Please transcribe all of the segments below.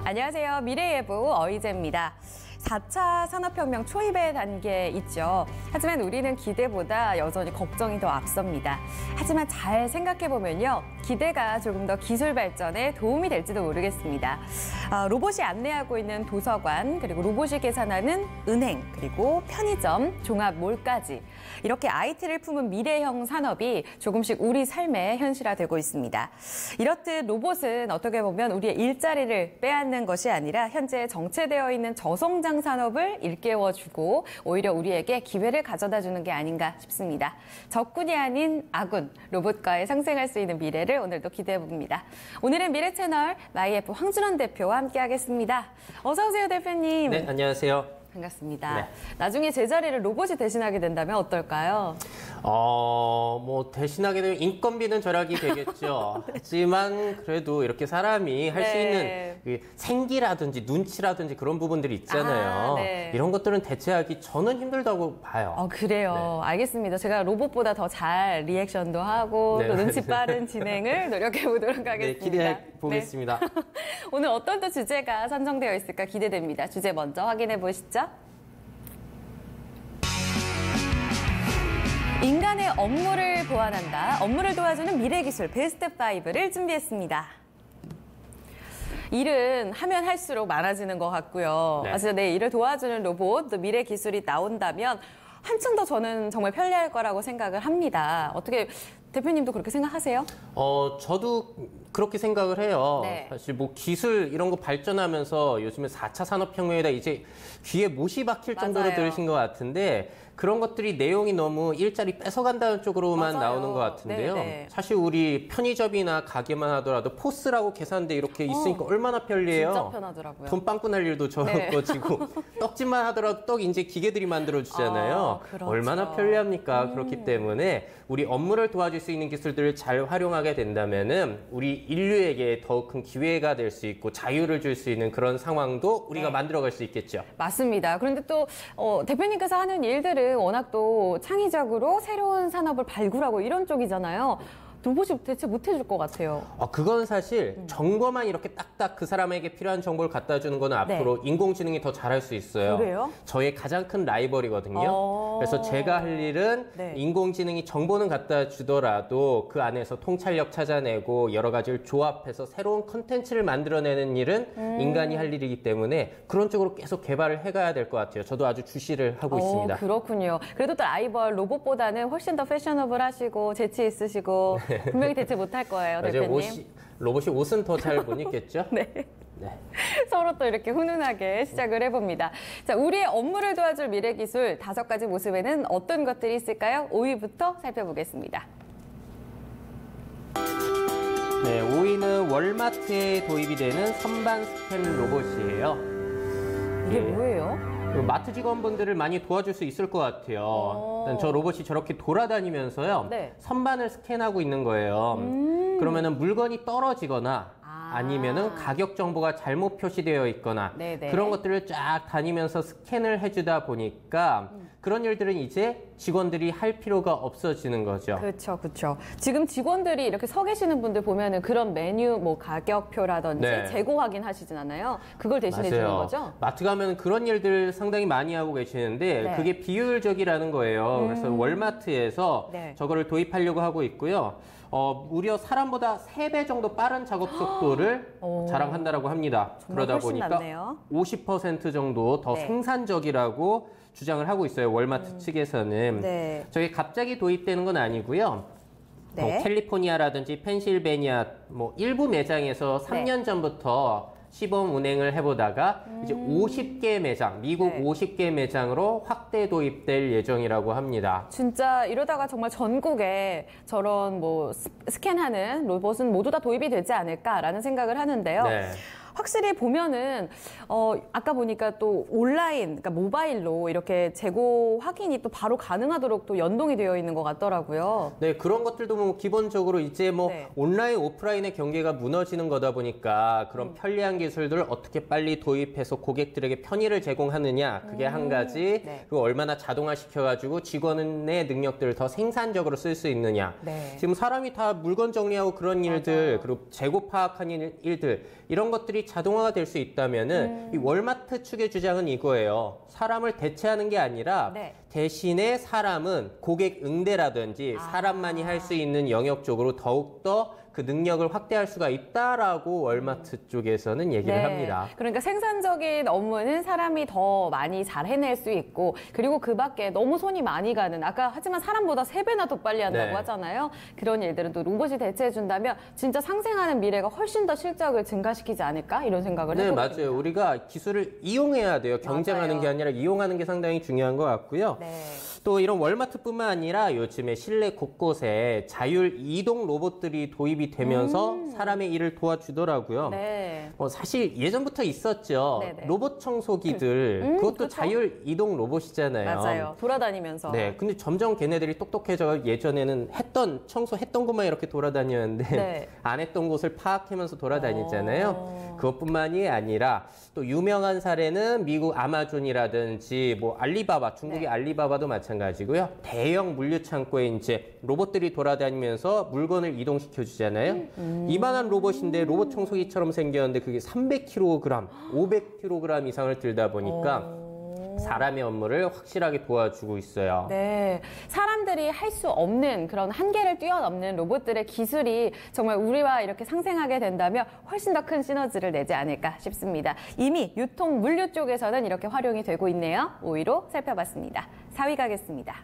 안녕하세요. 미래예보 어이제입니다. 4차 산업혁명 초입의 단계에 있죠. 하지만 우리는 기대보다 여전히 걱정이 더 앞섭니다. 하지만 잘 생각해보면요. 기대가 조금 더 기술 발전에 도움이 될지도 모르겠습니다. 로봇이 안내하고 있는 도서관, 그리고 로봇이 계산하는 은행, 그리고 편의점, 종합몰까지 이렇게 IT를 품은 미래형 산업이 조금씩 우리 삶에 현실화되고 있습니다. 이렇듯 로봇은 어떻게 보면 우리의 일자리를 빼앗는 것이 아니라 현재 정체되어 있는 저성장 산업을 일깨워주고 오히려 우리에게 기회를 가져다주는 게 아닌가 싶습니다. 적군이 아닌 아군, 로봇과의 상생할 수 있는 미래를 오늘도 기대해봅니다. 오늘은 미래채널 마이F 황준원 대표와 함께하겠습니다. 어서 오세요, 대표님. 네, 안녕하세요. 반갑습니다. 네. 나중에 제 자리를 로봇이 대신하게 된다면 어떨까요? 뭐 대신하게 되면 인건비는 절약이 되겠죠. 하지만 그래도 이렇게 사람이 할 수 있는 그 생기라든지 눈치라든지 그런 부분들이 있잖아요. 네. 이런 것들은 대체하기 저는 힘들다고 봐요. 그래요. 네. 알겠습니다. 제가 로봇보다 더 잘 리액션도 하고 네, 또 눈치 빠른 진행을 노력해 보도록 하겠습니다. 네, 기대해 보겠습니다. 네. 오늘 어떤 또 주제가 선정되어 있을까 기대됩니다. 주제 먼저 확인해 보시죠. 인간의 업무를 보완한다. 업무를 도와주는 미래기술 베스트 5를 준비했습니다. 일은 하면 할수록 많아지는 것 같고요. 네. 사실 내 일을 도와주는 로봇, 또 미래 기술이 나온다면 한층 더 저는 정말 편리할 거라고 생각을 합니다. 어떻게 대표님도 그렇게 생각하세요? 저도 그렇게 생각을 해요. 네. 사실 뭐 기술 이런 거 발전하면서 요즘에 4차 산업혁명이다 이제 귀에 못이 박힐 정도로 맞아요. 들으신 것 같은데 그런 것들이 내용이 너무 일자리 뺏어간다는 쪽으로만 맞아요. 나오는 것 같은데요. 네네. 사실 우리 편의점이나 가게만 하더라도 포스라고 계산대 이렇게 있으니까 얼마나 편리해요. 진짜 편하더라고요. 돈 빵꾸 날 일도 적어지고 떡집만 하더라도 떡 이제 기계들이 만들어주잖아요. 그렇죠. 얼마나 편리합니까? 그렇기 때문에 우리 업무를 도와줄 수 있는 기술들을 잘 활용하게 된다면은 우리 인류에게 더 큰 기회가 될 수 있고 자유를 줄 수 있는 그런 상황도 우리가 만들어갈 수 있겠죠. 맞습니다. 그런데 또 대표님께서 하는 일들은 워낙 또 창의적으로 새로운 산업을 발굴하고 이런 쪽이잖아요. 로봇이 대체 못해줄 것 같아요. 그건 사실 정보만 이렇게 딱딱 그 사람에게 필요한 정보를 갖다 주는 거는 앞으로 인공지능이 더 잘할 수 있어요. 그래요? 저의 가장 큰 라이벌이거든요. 그래서 제가 할 일은 인공지능이 정보는 갖다 주더라도 그 안에서 통찰력 찾아내고 여러 가지를 조합해서 새로운 컨텐츠를 만들어내는 일은 인간이 할 일이기 때문에 그런 쪽으로 계속 개발을 해가야 될 것 같아요. 저도 아주 주시를 하고 있습니다. 그렇군요. 그래도 또 라이벌 로봇보다는 훨씬 더 패셔너블 하시고 재치 있으시고 분명히 대체 못할 거예요, 맞아요. 대표님. 로봇이 옷은 더 잘 못 입겠죠? 네. 서로 또 이렇게 훈훈하게 시작을 해봅니다. 자, 우리의 업무를 도와줄 미래기술 5가지 모습에는 어떤 것들이 있을까요? 5위부터 살펴보겠습니다. 네, 5위는 월마트에 도입이 되는 선반 스캔 로봇이에요. 이게 뭐예요? 마트 직원분들을 많이 도와줄 수 있을 것 같아요. 일단 저 로봇이 저렇게 돌아다니면서요. 선반을 스캔하고 있는 거예요. 그러면은 물건이 떨어지거나 아니면은 가격 정보가 잘못 표시되어 있거나 그런 것들을 쫙 다니면서 스캔을 해주다 보니까 그런 일들은 이제 직원들이 할 필요가 없어지는 거죠. 그렇죠, 그렇죠. 지금 직원들이 이렇게 서 계시는 분들 보면은 그런 메뉴, 뭐 가격표라든지 재고 확인하시진 않아요. 그걸 대신해 주는 거죠? 마트 가면 그런 일들 상당히 많이 하고 계시는데 그게 비효율적이라는 거예요. 그래서 월마트에서 저거를 도입하려고 하고 있고요. 무려 사람보다 3배 정도 빠른 작업 속도를 자랑한다고 합니다. 그러다 보니까 낫네요. 50% 정도 더 생산적이라고 주장을 하고 있어요. 월마트 측에서는. 저게 갑자기 도입되는 건 아니고요. 캘리포니아라든지 펜실베니아 일부 매장에서 3년 전부터 시범 운행을 해보다가 이제 50개 매장, 미국 50개 매장으로 확대 도입될 예정이라고 합니다. 진짜 이러다가 정말 전국에 저런 뭐 스캔하는 로봇은 모두 다 도입이 되지 않을까라는 생각을 하는데요. 확실히 보면은 아까 보니까 또 온라인, 그러니까 모바일로 이렇게 재고 확인이 또 바로 가능하도록 또 연동이 되어 있는 것 같더라고요. 네, 그런 것들도 뭐 기본적으로 이제 뭐 온라인, 오프라인의 경계가 무너지는 거다 보니까 그런 편리한 기술들을 어떻게 빨리 도입해서 고객들에게 편의를 제공하느냐, 그게 한 가지. 그리고 얼마나 자동화 시켜가지고 직원의 능력들을 더 생산적으로 쓸 수 있느냐. 지금 사람이 다 물건 정리하고 그런 일들, 그리고 재고 파악하는 일들, 이런 것들이 자동화가 될 수 있다면은 이 월마트 측의 주장은 이거예요. 사람을 대체하는 게 아니라 네. 대신에 사람은 고객 응대라든지 사람만이 할 수 있는 영역 쪽으로 더욱더 그 능력을 확대할 수가 있다라고 월마트 쪽에서는 얘기를 합니다. 그러니까 생산적인 업무는 사람이 더 많이 잘 해낼 수 있고, 그리고 그 밖에 너무 손이 많이 가는, 아까 하지만 사람보다 3배나 더 빨리 한다고 하잖아요. 그런 일들은 또 로봇이 대체해준다면 진짜 상생하는 미래가 훨씬 더 실적을 증가시키지 않을까? 이런 생각을 해봅니다. 네, 맞아요. 우리가 기술을 이용해야 돼요. 경쟁하는 게 아니라 이용하는 게 상당히 중요한 것 같고요. 또 이런 월마트뿐만 아니라 요즘에 실내 곳곳에 자율 이동 로봇들이 도입이 되면서 사람의 일을 도와주더라고요. 사실 예전부터 있었죠. 로봇 청소기들, 그것도 그렇죠? 자율 이동 로봇이잖아요. 맞아요. 돌아다니면서. 네, 근데 점점 걔네들이 똑똑해져 예전에는 청소했던 곳만 이렇게 돌아다녔는데 안 했던 곳을 파악하면서 돌아다니잖아요. 그것뿐만이 아니라 또 유명한 사례는 미국 아마존이라든지 뭐 알리바바, 중국의 알리바바도 마찬가지고요. 대형 물류 창고에 이제 로봇들이 돌아다니면서 물건을 이동시켜 주잖아요. 이만한 로봇인데 로봇 청소기처럼 생겼는데 그게 300kg, 500kg 이상을 들다 보니까 사람의 업무를 확실하게 도와주고 있어요. 네, 사람들이 할 수 없는 그런 한계를 뛰어넘는 로봇들의 기술이 정말 우리와 이렇게 상생하게 된다면 훨씬 더 큰 시너지를 내지 않을까 싶습니다. 이미 유통 물류 쪽에서는 이렇게 활용이 되고 있네요. 5위로 살펴봤습니다. 4위 가겠습니다.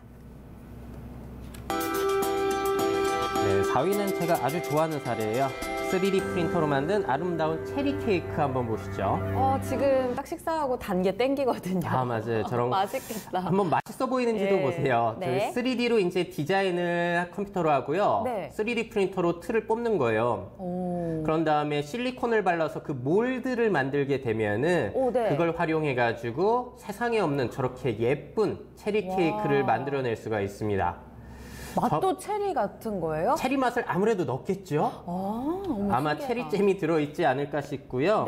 네, 4위는 제가 아주 좋아하는 사례예요. 3D 프린터로 만든 아름다운 체리 케이크 한번 보시죠. 지금 딱 식사하고 단 게 땡기거든요. 아, 맞아요. 저런 맛있겠다. 한번 맛있어 보이는지도 보세요. 네. 3D로 이제 디자인을 컴퓨터로 하고요. 3D 프린터로 틀을 뽑는 거예요. 그런 다음에 실리콘을 발라서 그 몰드를 만들게 되면은 그걸 활용해가지고 세상에 없는 저렇게 예쁜 체리 케이크를 만들어낼 수가 있습니다. 맛도 체리 같은 거예요? 체리 맛을 아무래도 넣겠죠? 아마 체리잼이 들어있지 않을까 싶고요.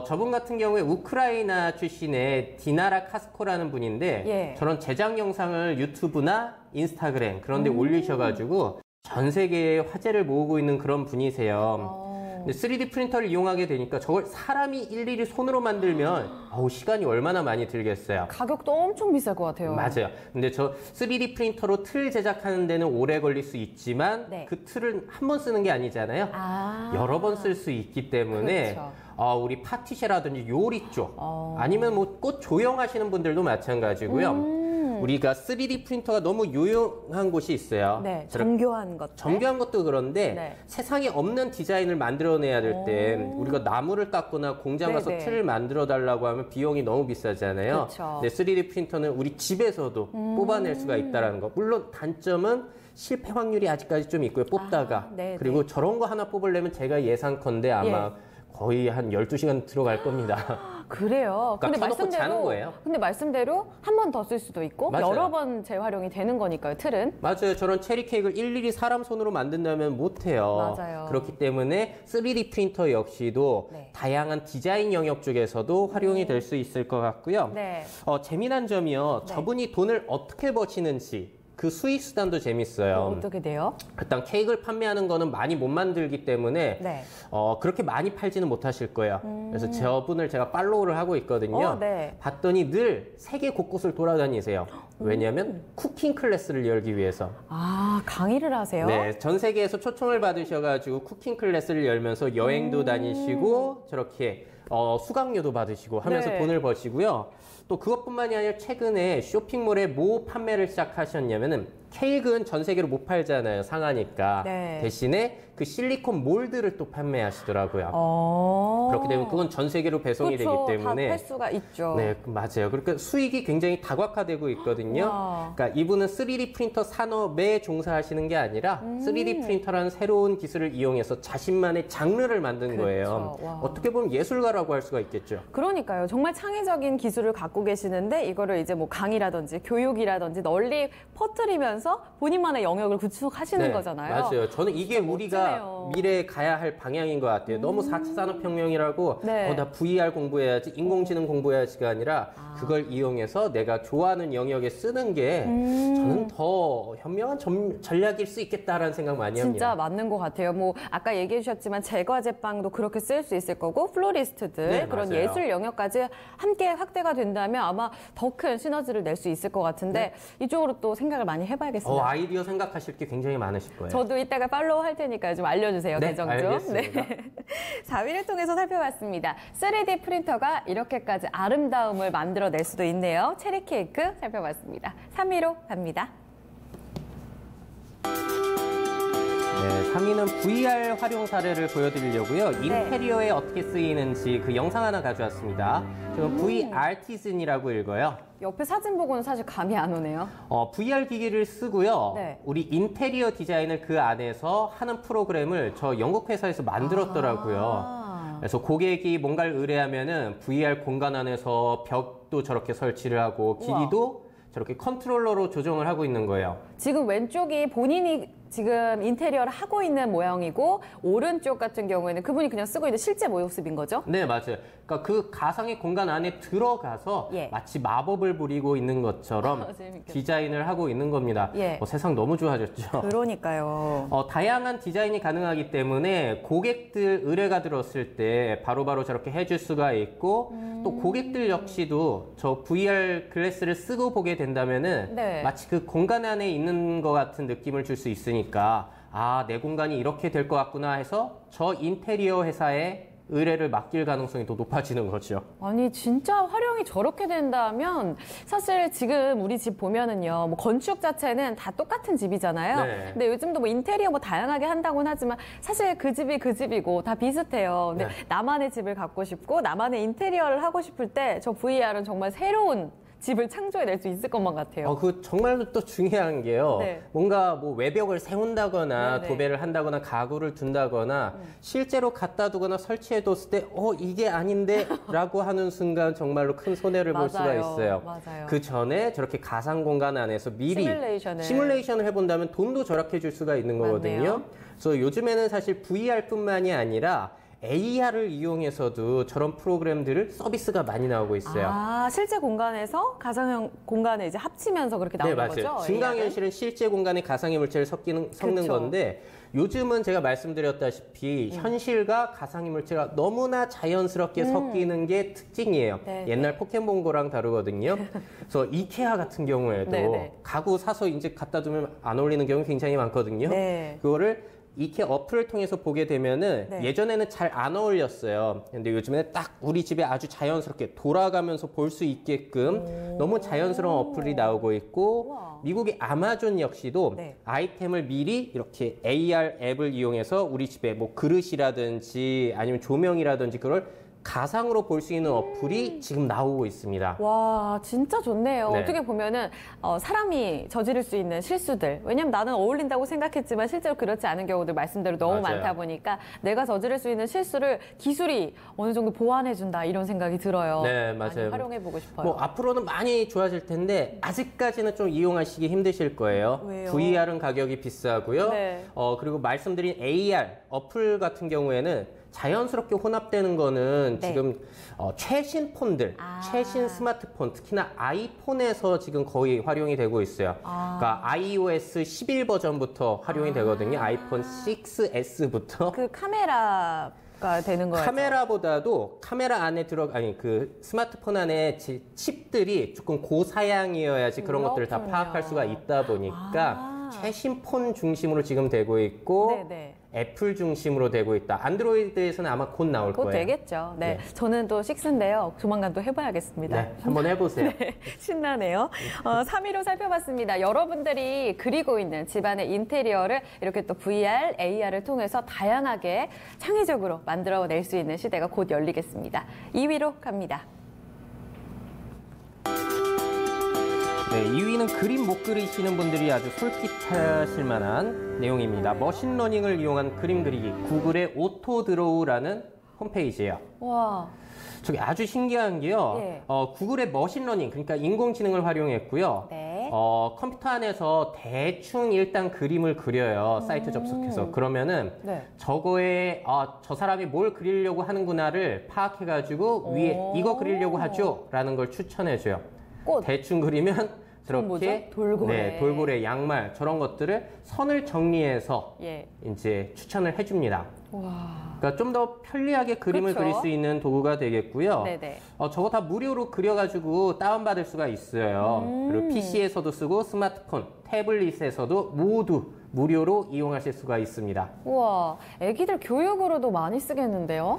저분 같은 경우에 우크라이나 출신의 디나라 카스코라는 분인데 저런 제작 영상을 유튜브나 인스타그램 그런 데 올리셔가지고 전 세계에 화제를 모으고 있는 그런 분이세요. 3D 프린터를 이용하게 되니까 저걸 사람이 일일이 손으로 만들면 시간이 얼마나 많이 들겠어요. 가격도 엄청 비쌀 것 같아요. 맞아요. 근데 저 3D 프린터로 틀 제작하는 데는 오래 걸릴 수 있지만 그 틀은 한 번 쓰는 게 아니잖아요. 여러 번 쓸 수 있기 때문에 우리 파티셰라든지 요리 쪽 아니면 뭐 꽃 조형하시는 분들도 마찬가지고요. 우리가 3D 프린터가 너무 유용한 곳이 있어요. 정교한 것. 정교한 것도 그런데 세상에 없는 디자인을 만들어내야 될 때 우리가 나무를 깎거나 공장 가서 틀을 만들어 달라고 하면 비용이 너무 비싸잖아요. 근데 3D 프린터는 우리 집에서도 뽑아낼 수가 있다는 거. 물론 단점은 실패 확률이 아직까지 좀 있고요. 뽑다가. 그리고 저런 거 하나 뽑으려면 제가 예상컨대 아마 거의 한 12시간 들어갈 겁니다. 그래요. 그러니까 근데 말씀대로 한 번 더 쓸 수도 있고 여러 번 재활용이 되는 거니까요, 틀은. 맞아요. 저런 체리 케이크를 일일이 사람 손으로 만든다면 못해요. 그렇기 때문에 3D 프린터 역시도 다양한 디자인 영역 쪽에서도 활용이 될 수 있을 것 같고요. 재미난 점이요. 저분이 돈을 어떻게 버시는지 그 수익 수단도 재밌어요. 어떻게 돼요? 일단 케이크를 판매하는 거는 많이 못 만들기 때문에 그렇게 많이 팔지는 못하실 거예요. 그래서 저분을 제가 팔로우를 하고 있거든요. 봤더니 늘 세계 곳곳을 돌아다니세요. 왜냐하면 쿠킹 클래스를 열기 위해서. 강의를 하세요? 네, 전 세계에서 초청을 받으셔가지고 쿠킹 클래스를 열면서 여행도 다니시고 저렇게 수강료도 받으시고 하면서 돈을 버시고요. 또 그것뿐만이 아니라 최근에 쇼핑몰에 뭐 판매를 시작하셨냐면은 케이크는 전 세계로 못 팔잖아요. 상하니까. 대신에 그 실리콘 몰드를 또 판매하시더라고요. 그렇게 되면 그건 전 세계로 배송이 되기 때문에 다 팔 수가 있죠. 네, 맞아요. 그러니까 수익이 굉장히 다각화되고 있거든요. 그러니까 이분은 3D 프린터 산업에 종사하시는 게 아니라 3D 프린터라는 새로운 기술을 이용해서 자신만의 장르를 만든 거예요. 어떻게 보면 예술가라고 할 수가 있겠죠. 그러니까요. 정말 창의적인 기술을 갖고 계시는데 이거를 이제 뭐 강의라든지 교육이라든지 널리 퍼뜨리면서 본인만의 영역을 구축하시는 거잖아요. 맞아요. 저는 이게 우리가 미래에 가야 할 방향인 것 같아요. 너무 4차 산업혁명이라고 하고 네. 나 VR 공부해야지, 인공지능 공부해야지가 아니라 그걸 이용해서 내가 좋아하는 영역에 쓰는 게 저는 더 현명한 전략일 수 있겠다라는 생각 많이 합니다. 진짜 맞는 것 같아요. 뭐 아까 얘기해 주셨지만 제과제빵도 그렇게 쓸 수 있을 거고 플로리스트들 네, 그런 맞아요. 예술 영역까지 함께 확대가 된다면 아마 더 큰 시너지를 낼 수 있을 것 같은데 이쪽으로 또 생각을 많이 해봐야겠습니다. 아이디어 생각하실 게 굉장히 많으실 거예요. 저도 이따가 팔로우 할 테니까 좀 알려주세요. 네, 계정 좀. 알겠습니다. 4위를 통해서 살펴봤습니다. 3D 프린터가 이렇게까지 아름다움을 만들어낼 수도 있네요. 체리 케이크 살펴봤습니다. 3위로 갑니다. 네, 3위는 VR 활용 사례를 보여드리려고요. 인테리어에 어떻게 쓰이는지 그 영상 하나 가져왔습니다. 지금 VR티즌이라고 읽어요. 옆에 사진 보고는 사실 감이 안 오네요. VR 기기를 쓰고요. 네. 우리 인테리어 디자인을 그 안에서 하는 프로그램을 저 영국 회사에서 만들었더라고요. 그래서 고객이 뭔가를 의뢰하면은 VR 공간 안에서 벽도 저렇게 설치를 하고 길이도 저렇게 컨트롤러로 조정을 하고 있는 거예요. 지금 왼쪽이 본인이 지금 인테리어를 하고 있는 모양이고 오른쪽 같은 경우에는 그분이 그냥 쓰고 있는 실제 모습인 거죠? 네, 맞아요. 그러니까 그 가상의 공간 안에 들어가서 마치 마법을 부리고 있는 것처럼 디자인을 하고 있는 겁니다. 세상 너무 좋아졌죠. 그러니까요. 다양한 디자인이 가능하기 때문에 고객들 의뢰가 들었을 때 바로바로 저렇게 해줄 수가 있고 또 고객들 역시도 저 VR 글래스를 쓰고 보게 된다면은 마치 그 공간 안에 있는 것 같은 느낌을 줄 수 있으니까 내 공간이 이렇게 될 것 같구나 해서 저 인테리어 회사에 의뢰를 맡길 가능성이 더 높아지는 거죠. 아니 진짜 활용이 저렇게 된다면 사실 지금 우리 집 보면은요, 뭐 건축 자체는 다 똑같은 집이잖아요. 네. 근데 요즘도 뭐 인테리어 뭐 다양하게 한다고는 하지만 사실 그 집이 그 집이고 다 비슷해요. 근데 나만의 집을 갖고 싶고 나만의 인테리어를 하고 싶을 때 저 VR은 정말 새로운 집을 창조해낼 수 있을 것만 같아요. 그 정말로 또 중요한 게요. 뭔가 뭐 외벽을 세운다거나 도배를 한다거나 가구를 둔다거나 실제로 갖다 두거나 설치해뒀을 때 이게 아닌데 라고 하는 순간 정말로 큰 손해를 볼 수가 있어요. 맞아요. 그 전에 저렇게 가상 공간 안에서 미리 시뮬레이션을 해본다면 돈도 절약해 줄 수가 있는 거거든요. 그래서 요즘에는 사실 VR뿐만이 아니라 AR을 이용해서도 저런 프로그램들을 서비스가 많이 나오고 있어요. 실제 공간에서 가상형 공간에 이제 합치면서 그렇게 나오는 거죠? 네, 맞아요. 증강현실은 실제 공간에 가상의 물체를 섞는 건데 요즘은 제가 말씀드렸다시피 현실과 가상의 물체가 너무나 자연스럽게 섞이는 게 특징이에요. 옛날 포켓몬고랑 다르거든요. 그래서 이케아 같은 경우에도 가구 사서 이제 갖다 두면 안 어울리는 경우 굉장히 많거든요. 그거를 이케아 어플을 통해서 보게 되면은 예전에는 잘 안 어울렸어요. 근데 요즘에는 딱 우리 집에 아주 자연스럽게 돌아가면서 볼 수 있게끔 너무 자연스러운 어플이 나오고 있고 미국의 아마존 역시도 아이템을 미리 이렇게 AR 앱을 이용해서 우리 집에 뭐 그릇이라든지 아니면 조명이라든지 그걸 가상으로 볼 수 있는 어플이 지금 나오고 있습니다. 와, 진짜 좋네요. 어떻게 보면은 사람이 저지를 수 있는 실수들. 왜냐면 나는 어울린다고 생각했지만 실제로 그렇지 않은 경우들 말씀대로 너무 많다 보니까 내가 저지를 수 있는 실수를 기술이 어느 정도 보완해준다 이런 생각이 들어요. 네, 맞아요. 많이 활용해보고 싶어요. 뭐 앞으로는 많이 좋아질 텐데 아직까지는 좀 이용하시기 힘드실 거예요. 왜요? VR은 가격이 비싸고요. 그리고 말씀드린 AR 어플 같은 경우에는 자연스럽게 혼합되는 거는 지금 최신 폰들, 최신 스마트폰, 특히나 아이폰에서 지금 거의 활용이 되고 있어요. 그러니까 iOS 11 버전부터 활용이 되거든요. 아이폰 6S부터. 그 카메라가 되는 거예요. 카메라보다도 카메라 안에 그 스마트폰 안에 칩들이 조금 고사양이어야지 그런 것들을 다 파악할 수가 있다 보니까 최신 폰 중심으로 지금 되고 있고 애플 중심으로 되고 있다. 안드로이드에서는 아마 곧 나올 거예요. 곧 되겠죠. 저는 또 6인데요. 조만간 또 해봐야겠습니다. 한번 해보세요. 신나네요. 3위로 살펴봤습니다. 여러분들이 그리고 있는 집안의 인테리어를 이렇게 또 VR, AR을 통해서 다양하게 창의적으로 만들어낼 수 있는 시대가 곧 열리겠습니다. 2위로 갑니다. 2위는 그림 못 그리시는 분들이 아주 솔깃하실 만한 내용입니다. 머신러닝을 이용한 그림 그리기, 구글의 오토드로우라는 홈페이지예요. 와. 저기 아주 신기한 게요. 구글의 머신러닝, 그러니까 인공지능을 활용했고요. 컴퓨터 안에서 대충 일단 그림을 그려요. 사이트 접속해서. 그러면은 저거에 저 사람이 뭘 그리려고 하는구나를 파악해가지고 위에 이거 그리려고 하죠? 라는 걸 추천해줘요. 꽃. 대충 그리면 저렇게 돌고래. 돌고래, 양말 저런 것들을 선을 정리해서 이제 추천을 해줍니다. 와. 그러니까 좀 더 편리하게 그림을 그릴 수 있는 도구가 되겠고요. 저거 다 무료로 그려가지고 다운받을 수가 있어요. 그리고 PC에서도 쓰고 스마트폰, 태블릿에서도 모두 무료로 이용하실 수가 있습니다. 우와, 애기들 교육으로도 많이 쓰겠는데요?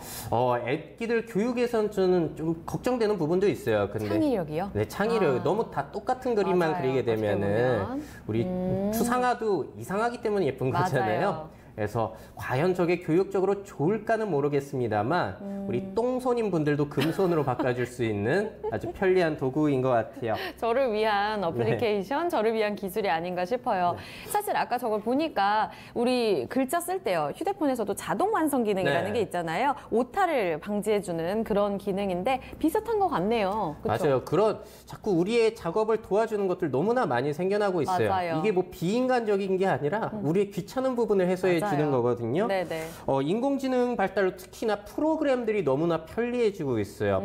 애기들 교육에선 저는 좀 걱정되는 부분도 있어요. 근데 창의력이요? 네, 창의력. 너무 다 똑같은 그림만 그리게 되면은 우리 추상화도 이상하기 때문에 예쁜 거잖아요. 그래서 과연 저게 교육적으로 좋을까는 모르겠습니다만 우리 똥손인 분들도 금손으로 바꿔줄 수 있는 아주 편리한 도구인 것 같아요. 저를 위한 어플리케이션, 저를 위한 기술이 아닌가 싶어요. 사실 아까 저걸 보니까 우리 글자 쓸 때요. 휴대폰에서도 자동 완성 기능이라는 게 있잖아요. 오타를 방지해주는 그런 기능인데 비슷한 것 같네요. 그쵸? 맞아요. 자꾸 우리의 작업을 도와주는 것들 너무나 많이 생겨나고 있어요. 이게 뭐 비인간적인 게 아니라 우리의 귀찮은 부분을 해소해 주는 거거든요. 인공지능 발달로 특히나 프로그램들이 너무나 편리해지고 있어요.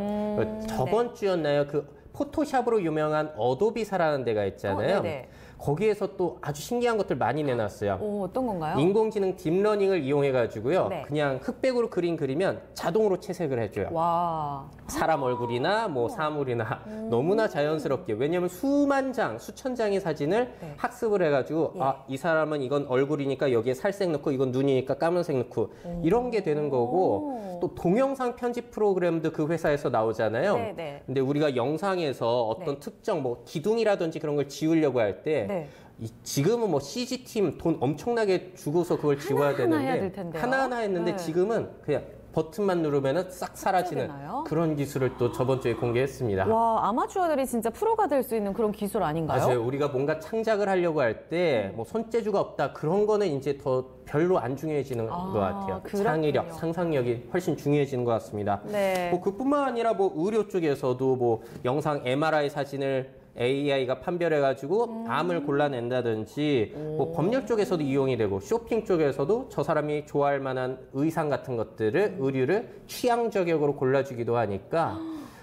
저번 주였나요? 그 포토샵으로 유명한 어도비사라는 데가 있잖아요. 거기에서 또 아주 신기한 것들 많이 내놨어요. 어떤 건가요? 인공지능 딥러닝을 이용해가지고요. 그냥 흑백으로 그리면 자동으로 채색을 해줘요. 와. 사람 얼굴이나 뭐 사물이나 너무나 자연스럽게. 왜냐하면 수만 장, 수천 장의 사진을 학습을 해가지고 이 사람은 이건 얼굴이니까 여기에 살색 넣고 이건 눈이니까 까만색 넣고 이런 게 되는 거고 또 동영상 편집 프로그램도 그 회사에서 나오잖아요. 근데 우리가 영상에서 어떤 특정 뭐 기둥이라든지 그런 걸 지우려고 할 때 지금은 뭐 CG팀 돈 엄청나게 주고서 그걸 지워야 되는데 하나하나 했는데 지금은 그냥 버튼만 누르면 싹 사라지는 그런 기술을 또 저번 주에 공개했습니다. 와, 아마추어들이 진짜 프로가 될 수 있는 그런 기술 아닌가요? 맞아요. 우리가 뭔가 창작을 하려고 할 때 뭐 손재주가 없다 그런 거는 이제 더 별로 안 중요해지는 것 같아요. 창의력, 상상력이 훨씬 중요해지는 것 같습니다. 뭐 그뿐만 아니라 뭐 의료 쪽에서도 뭐 영상 MRI 사진을 AI가 판별해가지고 암을 골라낸다든지 뭐 법률 쪽에서도 이용이 되고 쇼핑 쪽에서도 저 사람이 좋아할 만한 의상 같은 것들을 의류를 취향 저격으로 골라주기도 하니까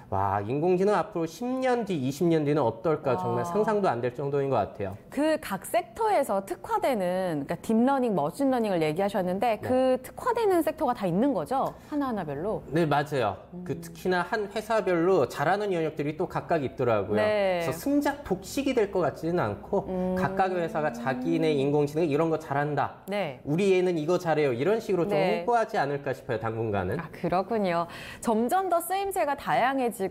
와, 인공지능 앞으로 10년 뒤, 20년 뒤는 어떨까 정말 상상도 안 될 정도인 것 같아요. 그 각 섹터에서 특화되는, 그러니까 딥러닝, 머신러닝을 얘기하셨는데 그 특화되는 섹터가 다 있는 거죠? 하나하나별로? 네, 맞아요. 특히나 한 회사별로 잘하는 영역들이 또 각각 있더라고요. 그래서 승작 독식이 될 것 같지는 않고 각각의 회사가 자기네 인공지능 이런 거 잘한다. 우리 애는 이거 잘해요. 이런 식으로 좀 홍보하지 않을까 싶어요, 당분간은. 그렇군요. 점점 더 쓰임새가 다양해지고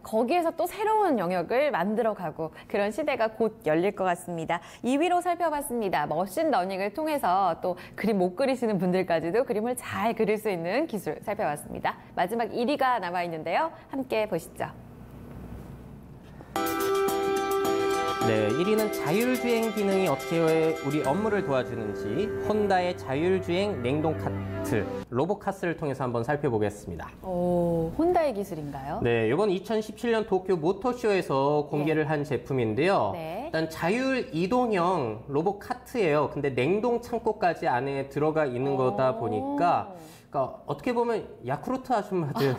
거기에서 또 새로운 영역을 만들어가고 그런 시대가 곧 열릴 것 같습니다. 2위로 살펴봤습니다. 머신러닝을 통해서 또 그림 못 그리시는 분들까지도 그림을 잘 그릴 수 있는 기술 살펴봤습니다. 마지막 1위가 남아있는데요. 함께 보시죠. 네, 1위는 자율주행 기능이 어떻게 우리 업무를 도와주는지 혼다의 자율주행 냉동 카트, 로보카스를 통해서 한번 살펴보겠습니다. 혼다의 기술인가요? 네, 이건 2017년 도쿄 모터쇼에서 공개를 한 제품인데요. 일단 자율 이동형 로보카트예요. 근데 냉동 창고까지 안에 들어가 있는 거다 보니까 그러니까 어떻게 보면 야쿠르트 아줌마들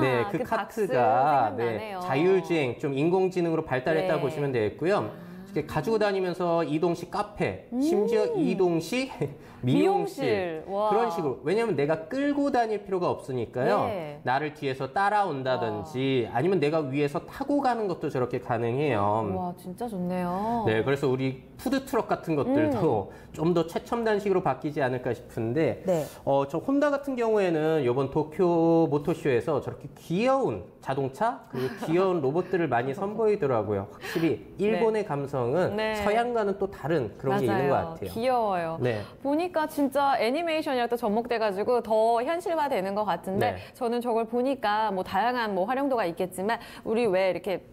네, 그 카트가 자율주행 좀 인공지능으로 발달했다 보시면 되겠고요. 이렇게 가지고 다니면서 이동식 카페, 심지어 이동식 미용실 그런 식으로. 왜냐하면 내가 끌고 다닐 필요가 없으니까요. 나를 뒤에서 따라온다든지 아니면 내가 위에서 타고 가는 것도 저렇게 가능해요. 와, 진짜 좋네요. 네, 그래서 우리 푸드트럭 같은 것들도 좀 더 최첨단식으로 바뀌지 않을까 싶은데 저 혼다 같은 경우에는 이번 도쿄 모터쇼에서 저렇게 귀여운 자동차 그리고 귀여운 로봇들을 많이 선보이더라고요. 확실히 일본의 감성 감성은 네. 서양과는 또 다른 그런 게 있는 것 같아요. 귀여워요. 네. 보니까 진짜 애니메이션이랑 또 접목돼가지고 더 현실화되는 것 같은데 네. 저는 저걸 보니까 뭐 다양한 뭐 활용도가 있겠지만 우리 왜 이렇게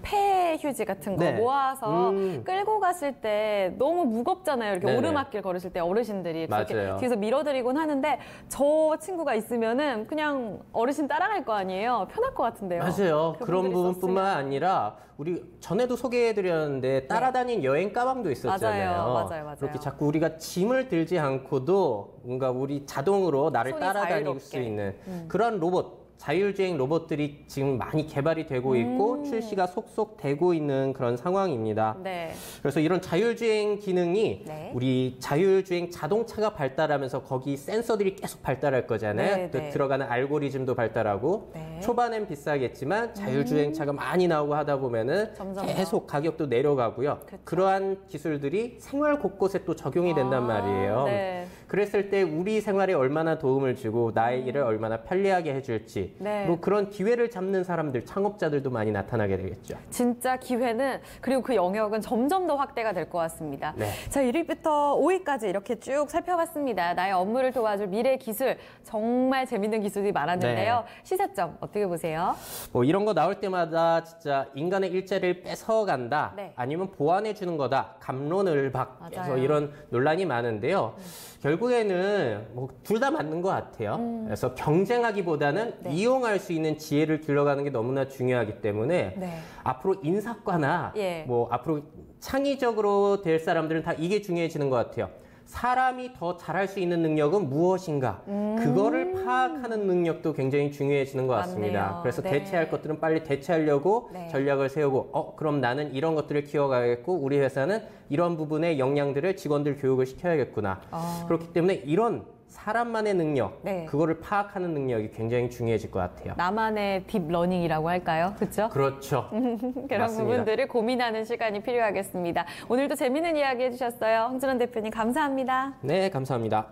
폐 휴지 같은 거 네. 모아서 끌고 갔을 때 너무 무겁잖아요. 이렇게 네네. 오르막길 걸으실 때 어르신들이 맞아요. 이렇게 뒤에서 밀어드리곤 하는데 저 친구가 있으면은 그냥 어르신 따라갈 거 아니에요. 편할 것 같은데요. 맞아요. 그런 그분들이 부분뿐만 썼으면. 아니라 우리 전에도 소개해드렸는데 따라다닌 여행 가방도 있었잖아요. 맞아요. 그렇게 자꾸 우리가 짐을 들지 않고도 뭔가 우리 자동으로 나를 손이 따라다닐 자유롭게. 수 있는 그런 로봇. 자율주행 로봇들이 지금 많이 개발이 되고 있고 출시가 속속 되고 있는 그런 상황입니다. 네. 그래서 이런 자율주행 기능이 네. 우리 자율주행 자동차가 발달하면서 거기 센서들이 계속 발달할 거잖아요. 네, 또 네. 들어가는 알고리즘도 발달하고 네. 초반엔 비싸겠지만 자율주행차가 많이 나오고 하다 보면은 점점 계속 가격도 내려가고요. 그쵸. 그러한 기술들이 생활 곳곳에 또 적용이 된단 말이에요. 네. 그랬을 때 우리 생활에 얼마나 도움을 주고 나의 일을 얼마나 편리하게 해줄지 네. 그리고 그런 기회를 잡는 사람들, 창업자들도 많이 나타나게 되겠죠. 진짜 기회는 그리고 그 영역은 점점 더 확대가 될 것 같습니다. 네. 자, 1위부터 5위까지 이렇게 쭉 살펴봤습니다. 나의 업무를 도와줄 미래 기술 정말 재밌는 기술이 많았는데요. 네. 시사점 어떻게 보세요? 뭐 이런 거 나올 때마다 진짜 인간의 일자리를 뺏어간다 네. 아니면 보완해 주는 거다 갑론을박 맞아요. 해서 이런 논란이 많은데요. 결국에는 뭐 둘 다 맞는 것 같아요. 그래서 경쟁하기보다는 네. 이용할 수 있는 지혜를 길러가는 게 너무나 중요하기 때문에 네. 앞으로 인사과나 예. 뭐 앞으로 창의적으로 될 사람들은 다 이게 중요해지는 것 같아요. 사람이 더 잘할 수 있는 능력은 무엇인가? 그거를 파악하는 능력도 굉장히 중요해지는 것 같습니다. 맞네요. 그래서 네. 대체할 것들은 빨리 대체하려고 네. 전략을 세우고, 그럼 나는 이런 것들을 키워가야겠고, 우리 회사는 이런 부분의 역량들을 직원들 교육을 시켜야겠구나. 그렇기 때문에 이런 사람만의 능력, 네. 그거를 파악하는 능력이 굉장히 중요해질 것 같아요. 나만의 딥러닝이라고 할까요? 그렇죠? 그렇죠. 그런 맞습니다. 부분들을 고민하는 시간이 필요하겠습니다. 오늘도 재미있는 이야기 해주셨어요. 홍준원 대표님 감사합니다. 네, 감사합니다.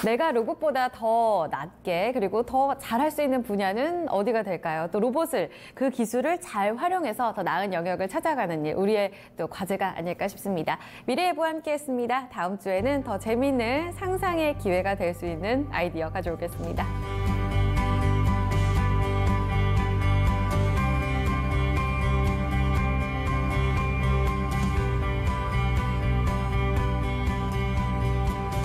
내가 로봇보다 더 낫게 그리고 더 잘할 수 있는 분야는 어디가 될까요? 또 로봇을 그 기술을 잘 활용해서 더 나은 영역을 찾아가는 일 우리의 또 과제가 아닐까 싶습니다. 미래예보와 함께했습니다. 다음 주에는 더 재미있는 상상의 기회가 될 수 있는 아이디어 가져오겠습니다.